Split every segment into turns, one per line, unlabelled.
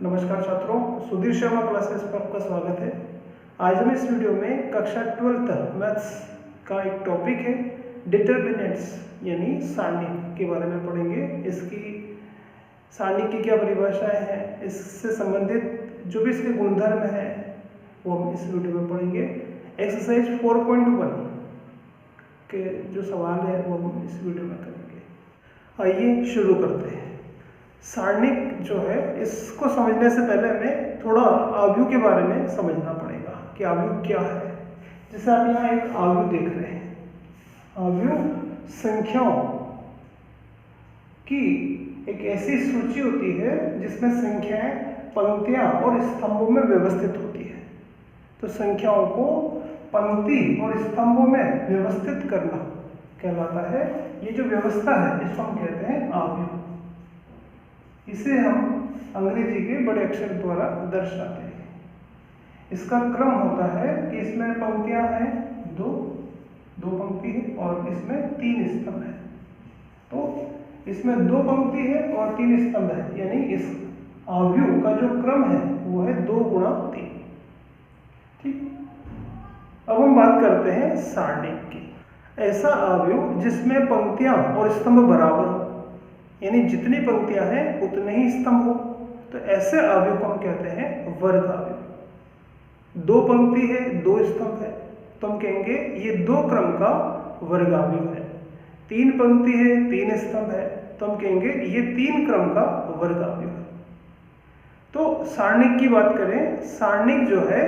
नमस्कार छात्रों, सुधीर शर्मा क्लासेस पर आपका स्वागत है। आज हम इस वीडियो में कक्षा 12th मैथ्स का एक टॉपिक है डिटर्मिनेंट्स यानी सारणिक के बारे में पढ़ेंगे। इसकी सारणिक की क्या परिभाषाएं हैं, इससे संबंधित जो भी इसके गुणधर्म हैं वो हम इस वीडियो में पढ़ेंगे। एक्सरसाइज 4.1 के जो सवाल है वो हम इस वीडियो में करेंगे। आइए शुरू करते हैं। सारणिक जो है इसको समझने से पहले हमें थोड़ा आव्यूह के बारे में समझना पड़ेगा कि आव्यूह क्या है। जैसे आप यहाँ एक आव्यूह देख रहे हैं, आव्यूह संख्याओं की एक ऐसी सूची होती है जिसमें संख्याएं पंक्तियां और स्तंभों में व्यवस्थित होती है। तो संख्याओं को पंक्ति और स्तंभों में व्यवस्थित करना कहलाता है। ये जो व्यवस्था है इसको हम कहते हैं आव्यूह। इसे हम अंग्रेजी के बड़े अक्षर द्वारा दर्शाते हैं। इसका क्रम होता है कि इसमें पंक्तियां हैं दो पंक्ति है और इसमें 3 स्तंभ है। तो इसमें 2 पंक्ति है और 3 स्तंभ है, यानी इस आव्यूह का जो क्रम है वो है 2 गुणा 3। ठीक, अब हम बात करते हैं सारणिक की। ऐसा आव्यूह जिसमें पंक्तियां और स्तंभ बराबर हो, यानी जितनी पंक्तियां हैं उतने ही स्तंभ हो, तो ऐसे आव्यूह को हम कहते हैं वर्ग आव्यूह। 2 पंक्ति है 2 स्तंभ है तो हम कहेंगे ये 2 क्रम का वर्ग आव्यूह है। 3 पंक्ति है 3 स्तंभ है तो हम कहेंगे ये 3 क्रम का वर्ग आव्यूह है। तो सारणिक की बात करें, सारणिक जो है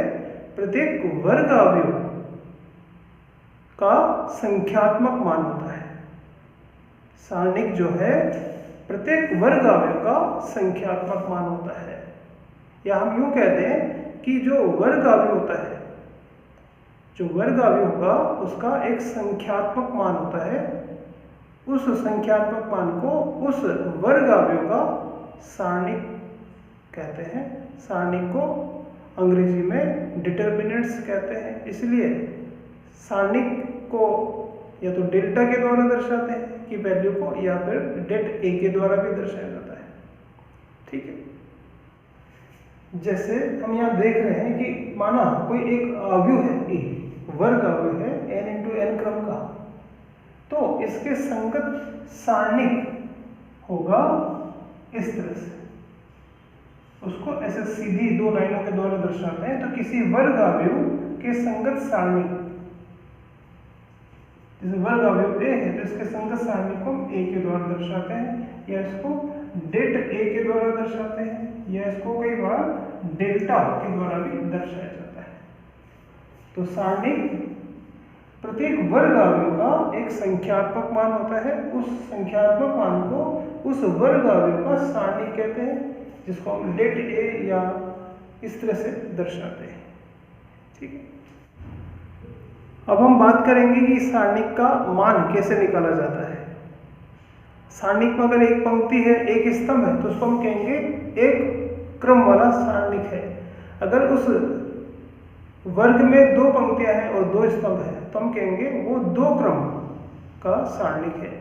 प्रत्येक वर्ग आव्यूह का संख्यात्मक मान होता है। सारणिक जो है प्रत्येक वर्ग आव्यूह का संख्यात्मक मान होता है, या हम यूं कहते हैं कि जो वर्ग आव्यूह होता है, जो वर्ग आव्यूह होगा उसका एक संख्यात्मक मान होता है। उस संख्यात्मक मान को उस वर्ग आव्यूह का सारणिक कहते हैं। सारणिक को अंग्रेजी में डिटर्मिनेंट्स कहते हैं। इसलिए सारणिक को या तो डेल्टा के द्वारा दर्शाते हैं की वैल्यू को, या फिर डेट ए के द्वारा भी दर्शाया जाता है। ठीक है, जैसे हम यहाँ देख रहे हैं कि माना कोई एक आव्यूह है ए, वर्ग आव्यूह है n इंटू n क्रम का, तो इसके संगत सारणिक होगा इस तरह से। उसको ऐसे सीधी 2 लाइनों के द्वारा दर्शाते हैं। तो किसी वर्ग आव्यूह के संगत सारणिक, जैसे वर्ग आव्यूह ए है तो इसके संगत सारणिक को हम ए के द्वारा दर्शाते हैं, या इसको डेट ए के द्वारा दर्शाते हैं, या इसको कई बार डेल्टा के द्वारा भी दर्शाया जाता है। तो सारणिक प्रत्येक वर्ग आव्यूह का एक संख्यात्मक मान होता है। उस संख्यात्मक मान को उस वर्ग आव्यूह का सारणिक कहते हैं, जिसको हम डेट ए या इस तरह से दर्शाते हैं। ठीक है, अब हम बात करेंगे कि सारणिक का मान कैसे निकाला जाता है। सारणिक में अगर एक पंक्ति है एक स्तंभ है तो उसको हम कहेंगे एक क्रम वाला सारणिक है। अगर उस वर्ग में 2 पंक्तियां हैं और 2 स्तंभ है तो हम कहेंगे वो 2 क्रम का सारणिक है।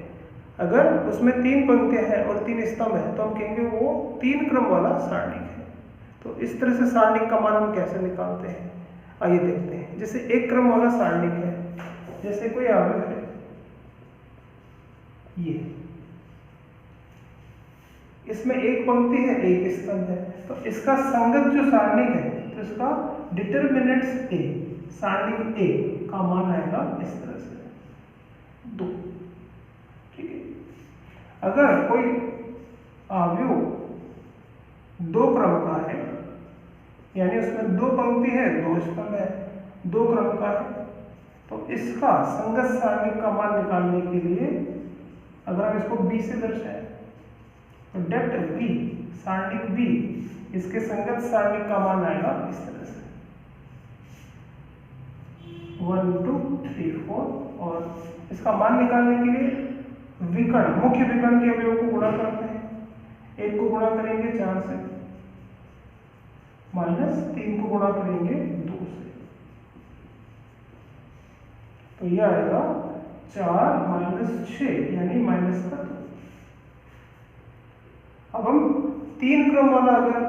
अगर उसमें 3 पंक्तियां हैं और 3 स्तंभ है तो हम कहेंगे वो 3 क्रम वाला सारणिक है। तो इस तरह से सारणिक का मान हम कैसे निकालते हैं, आइए देखते हैं। जैसे एक क्रम वाला सारणिक है, जैसे कोई आव्यूह है ये, इसमें एक पंक्ति है एक स्तंभ है, तो इसका संगत जो सारणिक है तो इसका डिटर्मिनेंट्स ए, सारणिक ए का मान आएगा इस तरह से 2। ठीक है, अगर कोई आव्यूह 2 क्रम का है, यानी उसमें 2 पंक्ति है 2 स्तंभ है, 2 क्रम का है, तो इसका संगत सारणिक का मान निकालने के लिए अगर हम इसको b से दर्शाएं तो डेट b, सारणिक b, इसके संगत सारणिक का मान आएगा इस तरह से 1 2 3 4। और इसका मान निकालने के लिए विकर्ण, मुख्य विकर्ण के अवयव को गुणा करते हैं। 1 को गुणा करेंगे 4 से, -3 को गुणा करेंगे 2 से, तो यह आएगा 4 - 6 यानी -2। अब हम 3 क्रम वाला अगर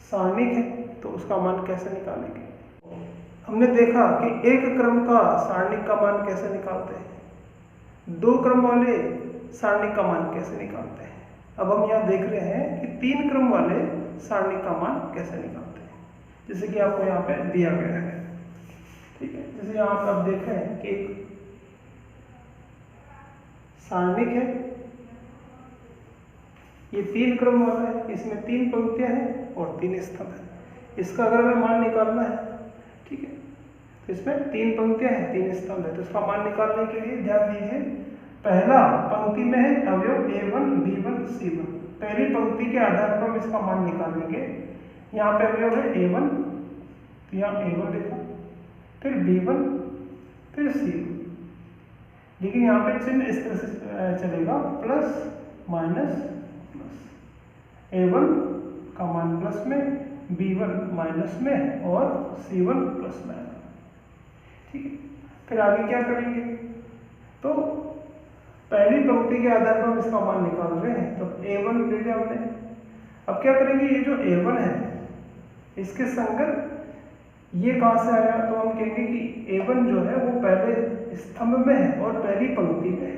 सारणिक है तो उसका मान कैसे निकालेंगे। हमने देखा कि एक क्रम का सारणिक का मान कैसे निकालते हैं, दो क्रम वाले सारणिक का मान कैसे निकालते हैं। अब हम यहाँ देख रहे हैं कि तीन क्रम वाले सारणिक का मान कैसे निकालते हैं, जैसे कि आपको यहाँ पे दिया गया है। ठीक है, जैसे यहाँ पे आप देख रहे हैं कि एक सारणिक है, ये तीन क्रम वाला है, इसमें तीन पंक्तियां हैं और तीन स्तंभ है। इसका अगर हमें मान निकालना है, ठीक है, तो इसमें तीन पंक्तियां हैं, तीन स्तंभ है, तो इसका मान निकालने के लिए ध्यान दीजिए, पहला पंक्ति में है अवयव A1 B1 C1। पहली पंक्ति के आधार पर हम इसका मान निकालेंगे। यहाँ पे अवयव है A1, तो यहाँ A1 लिखा, फिर B1, फिर C1, लेकिन यहाँ पे चिन्ह इस तरह से चलेगा, प्लस माइनस प्लस, A1 का मान प्लस में, B1 माइनस में और C1 प्लस में। ठीक है, फिर आगे क्या करेंगे, तो पहली पंक्ति के आधार पर हम इसका मान निकाल रहे हैं, तो A1 ले लिया हमने। अब क्या करेंगे, ये जो A1 है इसके संगत ये कहाँ से आया, तो हम कहेंगे कि A1 जो है वो पहले स्तंभ में है और पहली पंक्ति में है,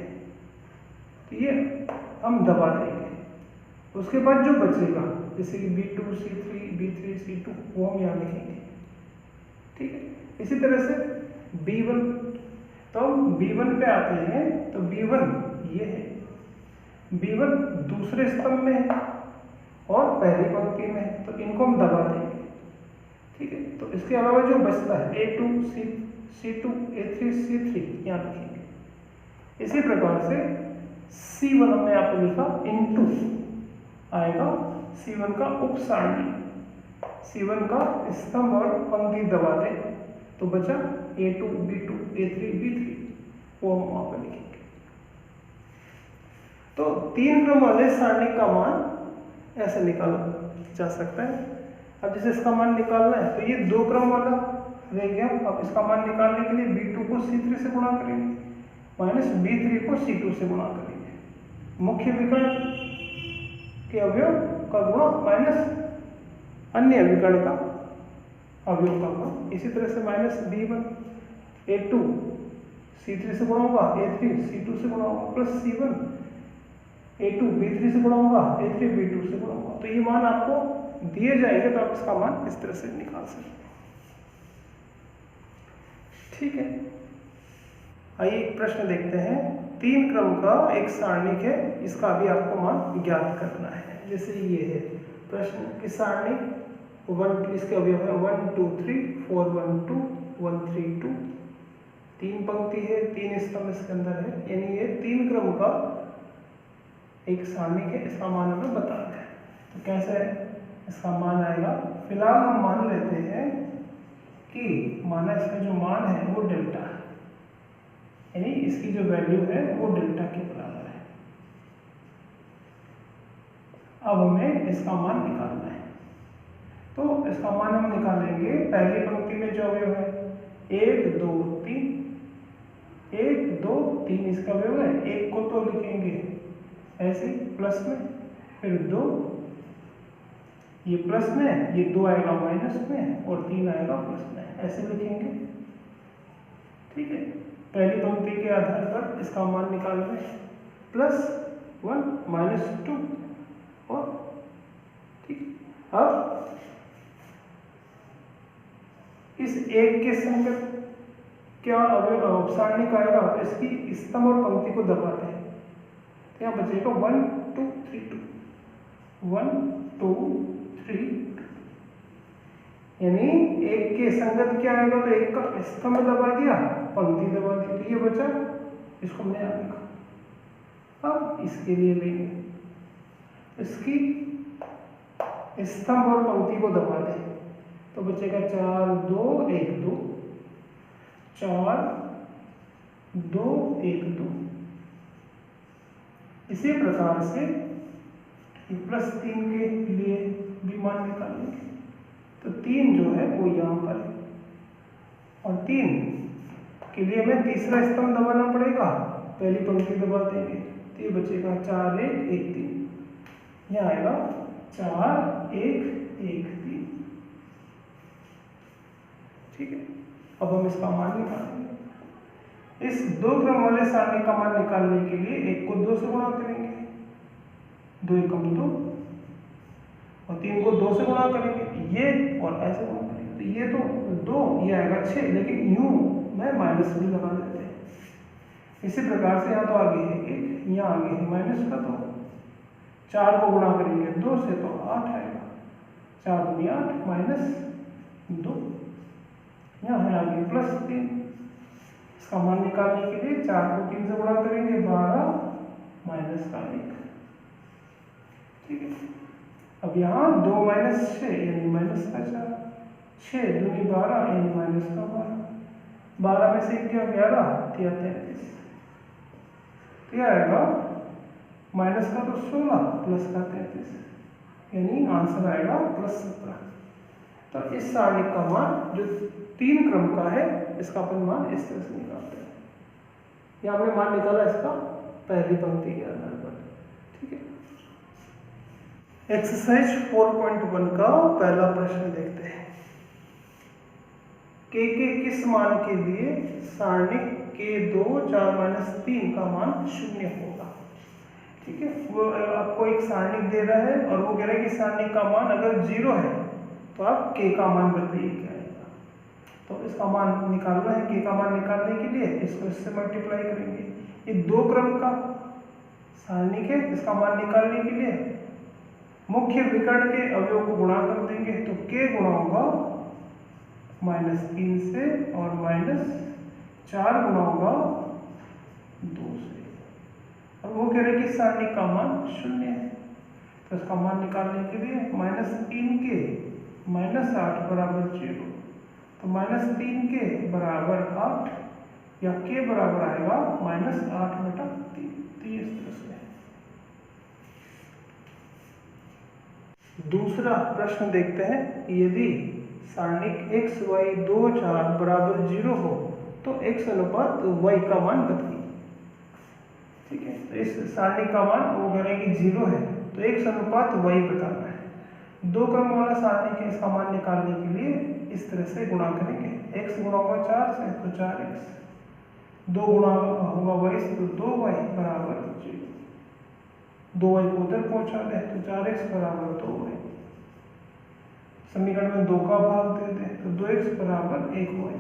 तो ये हम दबा देंगे। उसके बाद जो बचेगा जैसे कि B2 C3 B3 C2 वो हम यहाँ लिखेंगे। ठीक है, इसी तरह से B1, तो हम B1 पे आते हैं, तो B1 ये है, B1 दूसरे स्तंभ में है और पहली पंक्ति में है, तो इनको हम दबा देंगे। ठीक है, तो इसके अलावा जो बचता है A2 C2 A3 C3 यहाँ लिखेंगे। इसी प्रकार से C1 हमने यहाँ पे लिखा, इनटू आएगा C1 का उप सारणी, C1 का स्तंभ और पंक्ति दबा दें, तो बचा A2 B2 A3 B3, वो हम वहां पर लिखेंगे। तो तीन क्रम वाले सारणी का मान ऐसे निकाला जा सकता है। अब जैसे इसका मान निकालना है, तो ये दो क्रम वाला रह गया। अब इसका मान निकालने के लिए B2 को C3 से गुणा करेंगे, माइनस B3 को C2 से गुणा करेंगे। मुख्य विकर्ण के अवयव का गुणा माइनस अन्य विकर्ण का अवयव का गुणा। इसी तरह से माइनस B1 A2 C3 से गुणा होगा, A3 C2 से गुणा होगा, प्लस C1 A2 B3 से गुणा होगा, A3 B2 से गुणा होगा। तो ये मान आपको दिए जाएंगे, तो आप इसका मान इस तरह से निकाल सकते हैं। ठीक है, आइए एक प्रश्न देखते हैं। तीन क्रम का एक सारणिक है, इसका भी आपको मान ज्ञात करना है। जैसे ये है प्रश्न की सारणिक 1, इसके अवयव है 1 2 3 4 1 2 1 3 2, तीन पंक्ति है, तीन स्तंभ इसके अंदर है, यानी ये तीन क्रम का एक सारणिक है। इसका मान हमें बताना है, तो कैसे इसका मान आएगा। फिलहाल हम मान लेते हैं कि माना इसका जो मान है वो डेल्टा है, यानी इसकी जो वैल्यू है वो डेल्टा के बराबर है। अब हमें इसका मान निकालना है, तो इसका मान हम निकालेंगे। पहली पंक्ति में जो अवयव है 1 2 3, 1 2 3 इसका अवयव है, एक को तो लिखेंगे ऐसे प्लस में, फिर 2 ये प्लस में, ये 2 आएगा माइनस में और 3 आएगा प्लस में, ऐसे लिखेंगे। ठीक है, पहली पंक्ति के आधार पर इसका मान निकाल रहे हैं, +1 -2 और ठीक। अब इस एक के संगत क्या सारणिक आएगा, तो इसकी स्तंभ और पंक्ति को दबाते हैं, तो यहाँ बचेगा 1 2 3 2 1 2 3 2, यानी एक के संगत क्या आएगा, तो एक का स्तंभ दबा दिया, पंक्ति दबा दी, तो ये बचा, इसको हमने यहाँ लिखा। अब इसके लिए लेंगे, इसकी स्तंभ और पंक्ति को दबा दें, तो बचेगा 4 2 1 2 4 2 1 2। इसी प्रकार से +3 के लिए भी मान निकालेंगे, तो 3 जो है वो यहाँ पर है, और 3 के लिए हमें तीसरा स्तंभ दबाना पड़ेगा, पहली पंक्ति दबा देंगे, तो ये बचेगा 4 1 1 3, यहाँ आएगा 4 1 1 3। ठीक है, अब हम इसका मान निकालेंगे। इस 2 क्रम वाले सारणी का मान निकालने के लिए 1 को 2 से गुणा करेंगे, 2 एकम 2, और 3 को 2 से गुणा करेंगे, ये और ऐसे गुणा करेंगे, तो ये तो 2, ये आएगा 6, लेकिन यूं में माइनस भी लगा देते हैं। इसी प्रकार से यहाँ तो आगे है 1, यहाँ आगे है माइनस का 2, 4 को गुणा करेंगे 2 से तो 8 आएगा, 4 दूनी 8 माइनस 2, यहाँ है आगे प्लस 3। इसका मान निकालने के लिए 4 को 3 से गुणा करेंगे 12 माइनस का 1। ठीक है, अब यहाँ 2 माइनस 6 यानी माइनस का 4, 6 दूनी 12 यानी माइनस का 12, 12 में से क्या 11 या 33, तो यह आएगा माइनस का तो 16 प्लस का 33, यानी आंसर आएगा प्लस 17। तो इस सारणी का मान जो 3 क्रम का है, इसका अपन मान इस तरह से निकालते हैं। यह हमने मान निकाला इसका पहली पंक्ति के आधार पर। ठीक है, एक्सरसाइज 4.1 का पहला प्रश्न देखते हैं। के किस मान के लिए सारणी के 2 4 - 3 का मान 0 होगा। ठीक है, वो आपको एक सारणी दे रहा है और वो कह रहा है कि सारणी का मान अगर 0 है तो आप के का मान बताइए क्या आएगा। तो इसका मान निकालना है, के का मान निकालने के लिए इसको इससे मल्टीप्लाई करेंगे। ये 2 क्रम का सारणी के इसका मान निकालने के लिए मुख्य विकर्ण के अवयव को गुणा कर देंगे, तो के गुणा होगा -3 से और -4 गुणा होगा 2 से। अब वो कह रहे हैं कि सारणी का मान 0 है, तो इसका मान निकालने के लिए -3 के -8 बराबर 0, तो -3 के बराबर 8 या के बराबर आएगा -8/3। तो ये इस तरह से है। दूसरा प्रश्न देखते हैं। यदि सारणी x y 2 4 बराबर 0 हो तो x अनुपात y का मान बताइए। ठीक है, तो इस सारणी का मान वो कह रहे हैं कि 0 है, तो x अनुपात y बताना है। 2 क्रम वाला सारणी के इसका मान निकालने के लिए इस तरह से गुणा करेंगे। x गुणा होगा 4 से तो 4x, 2 गुणा होगा y से तो 2y बराबर 0, 2y को उधर पहुंचा दे तो 4x बराबर 2y। समीकरण में 2 का भाग दे दे तो 2x बराबर 1y,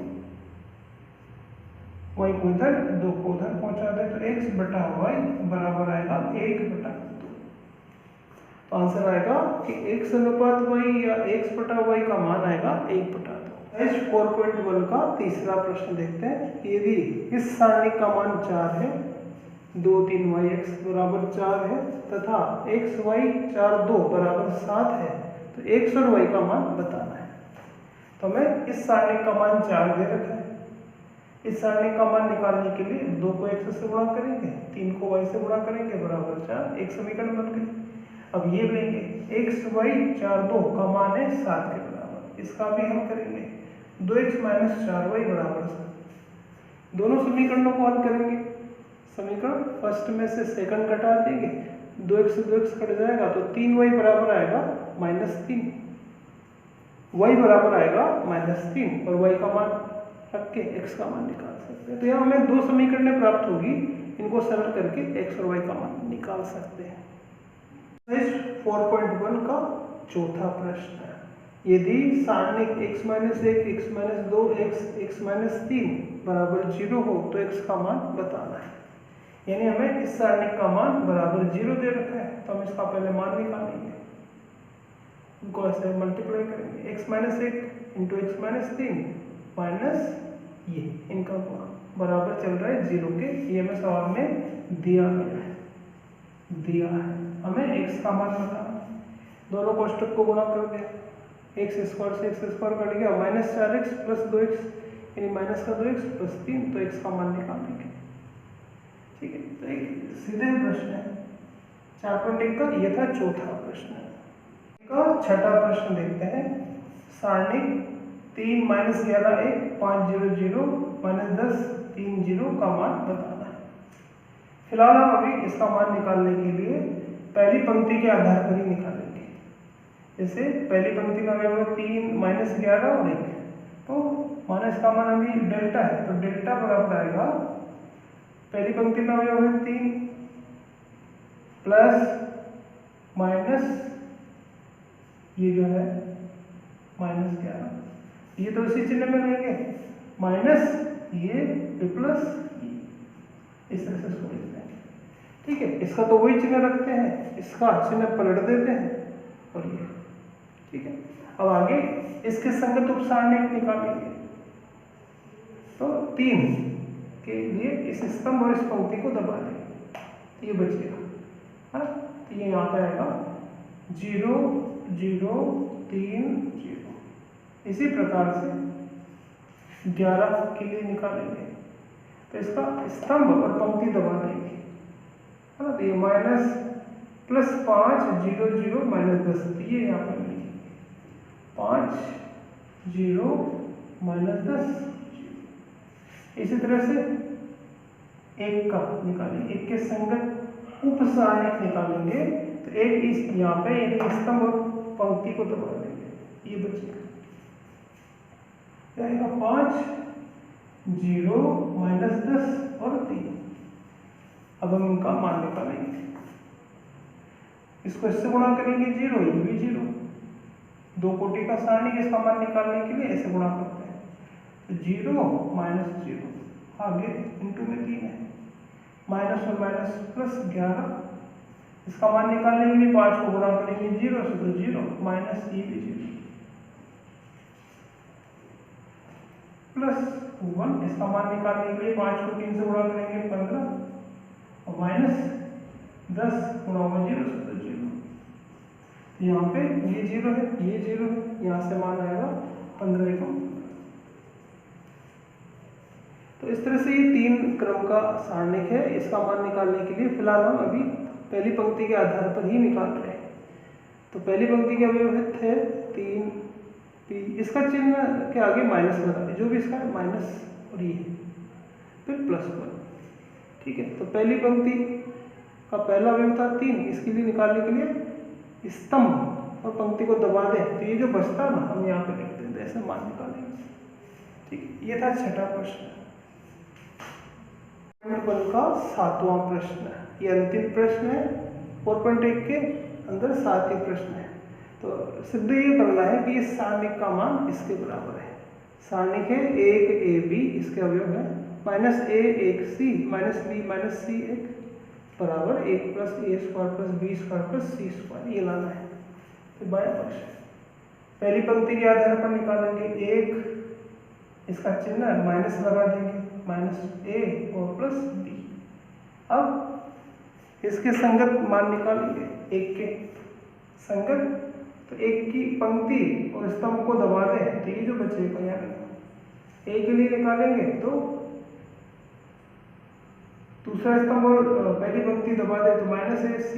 y को इधर 2 को उधर पहुंचा दे तो x बटा y बराबर आएगा 1/2। तो आंसर आएगा कि x अनुपात y या x बटा y का मान आएगा 1/2। 4.1 का तीसरा प्रश्न देखते हैं। यदि इस सारणी का मान 4 है, 2 3 y x बराबर 4 है तथा x y 4 2 बराबर 7 है, तो x और y का मान बताना है। तो हमें इस सारणी का मान 4 दे रखा है। इस सारणी का मान निकालने के लिए 2 को x से गुणा करेंगे, 3 को y से गुणा करेंगे बराबर 4, एक समीकरण बन गई। अब ये लेंगे x y 4 2 का मान है 7 के बराबर, इसका भी हम करेंगे 2x - 4y बराबर 7। दोनों समीकरणों को हल करेंगे। समीकरण फर्स्ट में से सेकंड घटा देंगे, 2x से 2x कट जाएगा तो 3y बराबर आएगा -3, y बराबर आएगा -3 और y का मान रख के x का मान निकाल सकते हैं। तो यहाँ हमें 2 समीकरणें प्राप्त होगी, इनको सरल करके x और y का मान निकाल सकते हैं। 4.1 का चौथा प्रश्न है। यदि सारणी x - 1 x - 2 x - 3 बराबर 0 हो तो x का मान बताना है। यानी हमें इस सारणी का मान बराबर 0 दे रखा है, तो हम इसका पहले मान निकालेंगे, इनको ऐसे मल्टीप्लाई करेंगे। x - 1 × x - 3 माइनस ये इनका बराबर चल रहा है 0 के। ये हमें सवाल में दिया है। हमें x का मान बताना, दोनों कोष्टक को गुणा कर दिया, x² से x² कट गया, -4x + 2x यानी माइनस का 2x + 3, तो x का मान निकालेंगे। ठीक है, तो एक सीधे प्रश्न है 4.1 का। ये था चौथा प्रश्न। का छठा प्रश्न देखते हैं। सारणी 3 - 11 1 5 0 0 -10 3 0 का मान बताना है। फिलहाल हम अभी इसका मान निकालने के लिए पहली पंक्ति के आधार पर ही निकालेंगे। जैसे पहली पंक्ति में अवयव है 3 माइनस 11 और 1, तो माना इसका मान अभी डेल्टा है, तो डेल्टा बराबर आएगा पहली पंक्ति में अवयव है 3 प्लस माइनस ये जो है माइनस 11, ये तो इसी चिन्ह में लेंगे, माइनस ये प्लस इस तरह से इसको लिख देंगे। ठीक है, इसका तो वही चिन्ह रखते हैं, इसका चिन्ह पलट देते हैं और ये। ठीक है, अब आगे इसके संगत उपसारणिक निकालेंगे, तो 3 के लिए इस स्तंभ और इस पंक्ति को दबा देंगे, ये बचेगा है। तो ये यहाँ पे आएगा 0 0 3 0। इसी प्रकार से 11 के लिए निकालेंगे, तो इसका स्तंभ और पंक्ति दबा देंगे है ना। तो ये माइनस प्लस 5 0 0 माइनस 10, तो ये यहाँ पर लिखेंगे 5 0 माइनस 10। इसी तरह से 1 का निकालेंगे, 1 के संगत उपसारणिक निकालेंगे, तो एक इस यहाँ पे एक स्तंभ और पंक्ति को दबा देंगे, ये बचेगा 5 0 माइनस 10 और 3। अब हम इनका मान निकालेंगे, इसको इससे गुणा करेंगे 0, ये भी 0, 2 कोटि का सारणिक, इसका मान निकालने के लिए ऐसे गुणा करते हैं, तो 0 माइनस 0, आगे इंटू में 3 है, माइनस और माइनस प्लस 11, इसका मान निकालने के लिए 5 को गुणा करेंगे 0 से, तो 0 माइनस ये भी 0 प्लस 1, इसका मान निकालने के लिए 5 को 3 से गुणा करेंगे 15 और माइनस 10 गुणा होगा 0 से, तो 0। यहाँ पे ये 0 है, ये 0 है, यहाँ से मान आएगा 15 को। तो इस तरह से ये 3 क्रम का सारणिक है। इसका मान निकालने के लिए फिलहाल हम अभी पहली पंक्ति के आधार पर ही निकाल रहे हैं। तो पहली पंक्ति के अवयव थे 3 p, इसका चिन्ह के आगे माइनस लगा दें, जो भी इसका है माइनस और ये फिर प्लस 1। ठीक है, तो पहली पंक्ति का पहला अवयव था 3, इसके लिए निकालने के लिए स्तंभ और पंक्ति को दबा दें, तो ये जो बचता ना हम यहाँ पे लिख देते हैं, ऐसे मान निकालेंगे। ठीक है, ये था छठा प्रश्न। का 7वां प्रश्न, ये अंतिम प्रश्न है, 4.1 के अंदर 7 ही प्रश्न है। तो सिद्ध ये करना है कि इस सारणिक का मान इसके बराबर है। सारणिक है 1 AB, इसके अवयव है minus A 1 C minus B minus C 1 बराबर 1 plus A square plus B square plus C square, ये लाना है। तो बायां पक्ष पहली पंक्ति के आधार पर निकालेंगे 1, इसका चिन्ह माइनस लगा देंगे, माइनस A और प्लस B। अब इसके संगत मान निकालेंगे, 1 के संगत, तो 1 की पंक्ति और स्तंभ को दबा दें, तो ये जो बचेगा यहाँ A के लिए निकालेंगे, तो दूसरा स्तंभ और पहली पंक्ति दबा दे, तो minus A C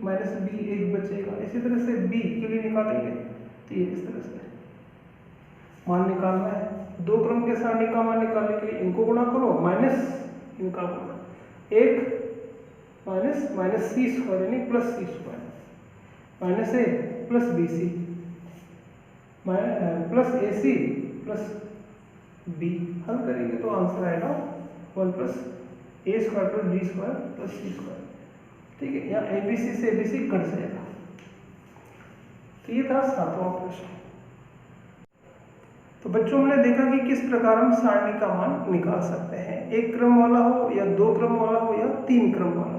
minus B 1 बचेगा। इसी तरह से B के लिए निकालेंगे, तो ये इस तरह से मान निकालना है। 2 क्रम के सारणिक का मान निकालने के लिए इनको गुणा करो, माइनस इनका गुणा, 1 माइनस माइनस C स्क्वायर यानी plus C square, minus A plus BC plus AC plus B, हल करेंगे तो आंसर आएगा 1 plus A square plus B square plus C square. ठीक है, यहाँ ABC से ABC कट जाएगा। तो ये था 7वां प्रश्न। तो बच्चों, हमने देखा कि किस प्रकार हम सारणी का मान निकाल सकते हैं, 1 क्रम वाला हो या 2 क्रम वाला हो या 3 क्रम वाला हो।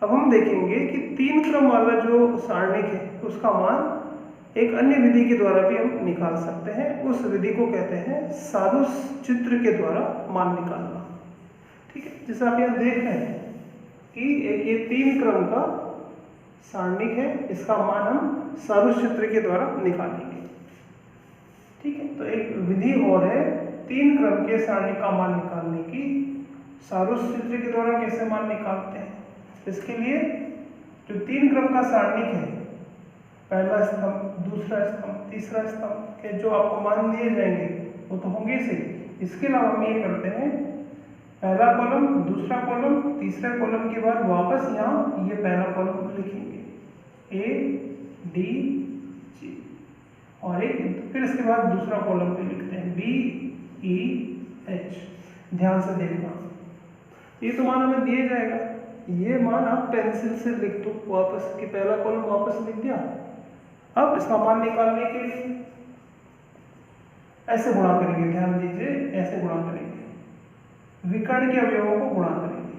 अब हम देखेंगे कि 3 क्रम वाला जो सारणिक है उसका मान एक अन्य विधि के द्वारा भी हम निकाल सकते हैं। उस विधि को कहते हैं सारूस चित्र के द्वारा मान निकालना। ठीक है, जैसे आप यहाँ देख रहे हैं कि एक ये 3 क्रम का सारणिक है, इसका मान हम सारूस चित्र के द्वारा निकालेंगे। ठीक है, तो एक विधि और है 3 क्रम के सारणी का मान निकालने की। सारूस चित्र के द्वारा कैसे मान निकालते हैं? इसके लिए जो 3 क्रम का सारणिक है, पहला स्तंभ, दूसरा स्तंभ, तीसरा स्तंभ के जो आपको मान दिए जाएंगे वो तो होंगे से। इसके अलावा हम ये करते हैं, पहला कॉलम, दूसरा कॉलम, तीसरा कॉलम के बाद वापस यहाँ ये पहला कॉलम लिखेंगे, A डी जी, और एक फिर इसके बाद दूसरा कॉलम पे लिखते हैं बी ई एच। ध्यान से देखना, ये तो मान हमें दिया जाएगा, ये मान आप पेंसिल से लिख दो वापस, कि पहला कॉलम वापस लिख दिया। अब इसका मान निकालने के लिए ऐसे गुणा करेंगे, ध्यान दीजिए, ऐसे गुणा करेंगे, विकर्ण के अवयवों को गुणा करेंगे,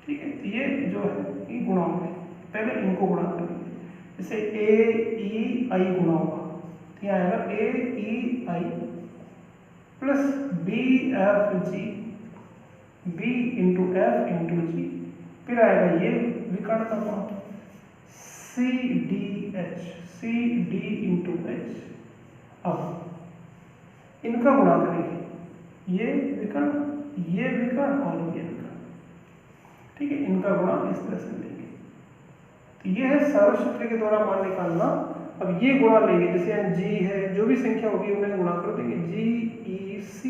ठीक है। ये जो है ये गुणा होंगे, पहले इनको गुणा करेंगे, जैसे ए ई आई गुणा होगा, तो यहाँ आएगा A E I plus B F G, B into F into G, फिर आएगा ये विकर्ण का गुणा सी डी इंटू एच। अब इनका गुणा करेंगे, ये विकर्ण और ये विकर्ण, ठीक है, इनका गुणा इस तरह से लेंगे। तो ये है सारों सूत्र के द्वारा मान निकालना। अब ये गुणा लेंगे, जैसे यहाँ जी है, जो भी संख्या होगी उन्हें गुणा कर देंगे, जी ई सी,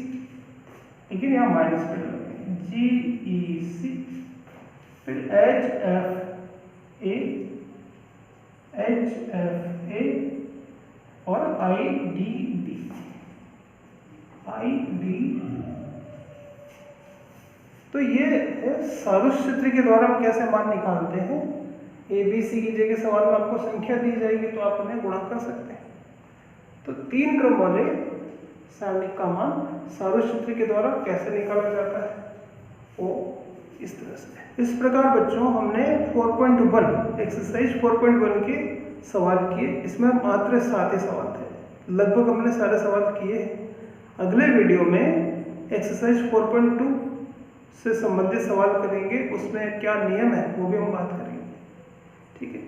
लेकिन यहाँ माइनस में लगाएंगे, जी ई सी, फिर एच एफ ए और आई डी डी। तो ये है सारों सूत्र के द्वारा हम कैसे मान निकालते हैं। ए बी सी की जगह सवाल में आपको संख्या दी जाएगी तो आप उन्हें गुणा कर सकते हैं। तो 3 क्रम वाले सारणिक का मान सारों सूत्र के द्वारा कैसे निकाला जाता है, वो इस तरह से। इस प्रकार बच्चों हमने 4.1 एक्सरसाइज 4.1 के सवाल किए। इसमें मात्र 7 ही सवाल थे, लगभग हमने सारे सवाल किए। अगले वीडियो में एक्सरसाइज 4.2 से संबंधित सवाल करेंगे, उसमें क्या नियम है वो भी हम बात करेंगे, ठीक है।